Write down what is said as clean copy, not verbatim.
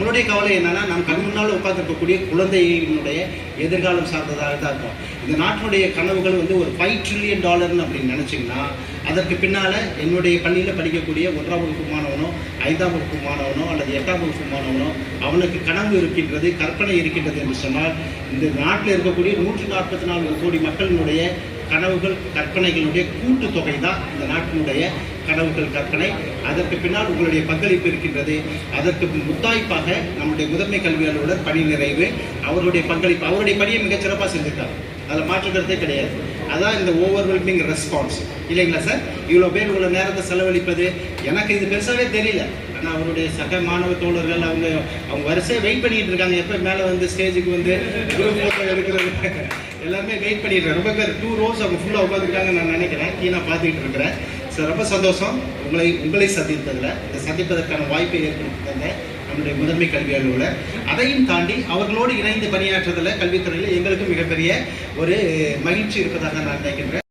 எங்களுடைய கவலை என்னன்னா, நம் கண் முன்னால் உட்கார்ந்திருக்கக்கூடிய குழந்தையினுடைய எதிர்காலம் சார்ந்ததாக தான் இருக்கும். இந்த நாட்டினுடைய கனவுகள் வந்து ஒரு $5 trillion அப்படின்னு நினைச்சிங்கன்னா, அதற்கு பின்னால என்னுடைய பள்ளியில் படிக்கக்கூடிய 1ஆம் வகுப்பு மாணவனோ 5ஆம் வகுப்பு மாணவனோ அல்லது 8ஆம் வகுப்பு மாணவனோ அவனுக்கு கனவு இருக்கின்றது, கற்பனை இருக்கின்றது என்று சொன்னால், இந்த நாட்டில் இருக்கக்கூடிய 144 கோடி மக்களினுடைய கனவுகள் கற்பனைகளுடைய கூட்டு தொகை தான் இந்த நாட்டினுடைய கனவுகள் கற்பனை. அதற்கு பின்னால் உங்களுடைய பங்களிப்பு இருக்கின்றது. அதற்கு முத்தாய்ப்பாக நம்முடைய முதன்மை கல்வி அலுவலர் பணி நிறைவு, அவருடைய பங்களிப்பு, அவருடைய பணியை மிகச்சிறப்பாக செஞ்சிருக்காங்க, அதில் மாற்றுக்கிறதே கிடையாது. அதான் இந்த ஓவர்வெல்மிங் ரெஸ்பான்ஸ் இல்லைங்களா சார்? இவ்வளோ பேர் இவ்வளோ நேரத்தை செலவழிப்பது எனக்கு இது பெருசாகவே தெரியல. ஆனால் அவருடைய சக மாணவ தோழர்கள் அவங்க வரிசையாக வெயிட் பண்ணிட்டு இருக்காங்க, எப்போ மேலே வந்து ஸ்டேஜுக்கு வந்து குரூப் ஃபோட்டோ எடுக்கிறது எல்லாருமே வெயிட் பண்ணிட்டு இருக்காங்க. ரொம்ப பேர் 2 rows அவங்க ஃபுல்லாக உட்காந்துருக்காங்க நான் நினைக்கிறேன். நான் பார்த்துக்கிட்டு இருக்கிறேன் சார். ரொம்ப சந்தோஷம் உங்களை சந்தித்ததில், இந்த சந்திப்பதற்கான வாய்ப்பை ஏற்படுத்தி நம்முடைய முதன்மை கல்வி அலுவலர். அதையும் தாண்டி அவர்களோடு இணைந்து பணியாற்றுவதில் கல்வித்துறையில் எங்களுக்கு மிகப்பெரிய ஒரு மகிழ்ச்சி இருப்பதாக நான் நினைக்கின்றேன்.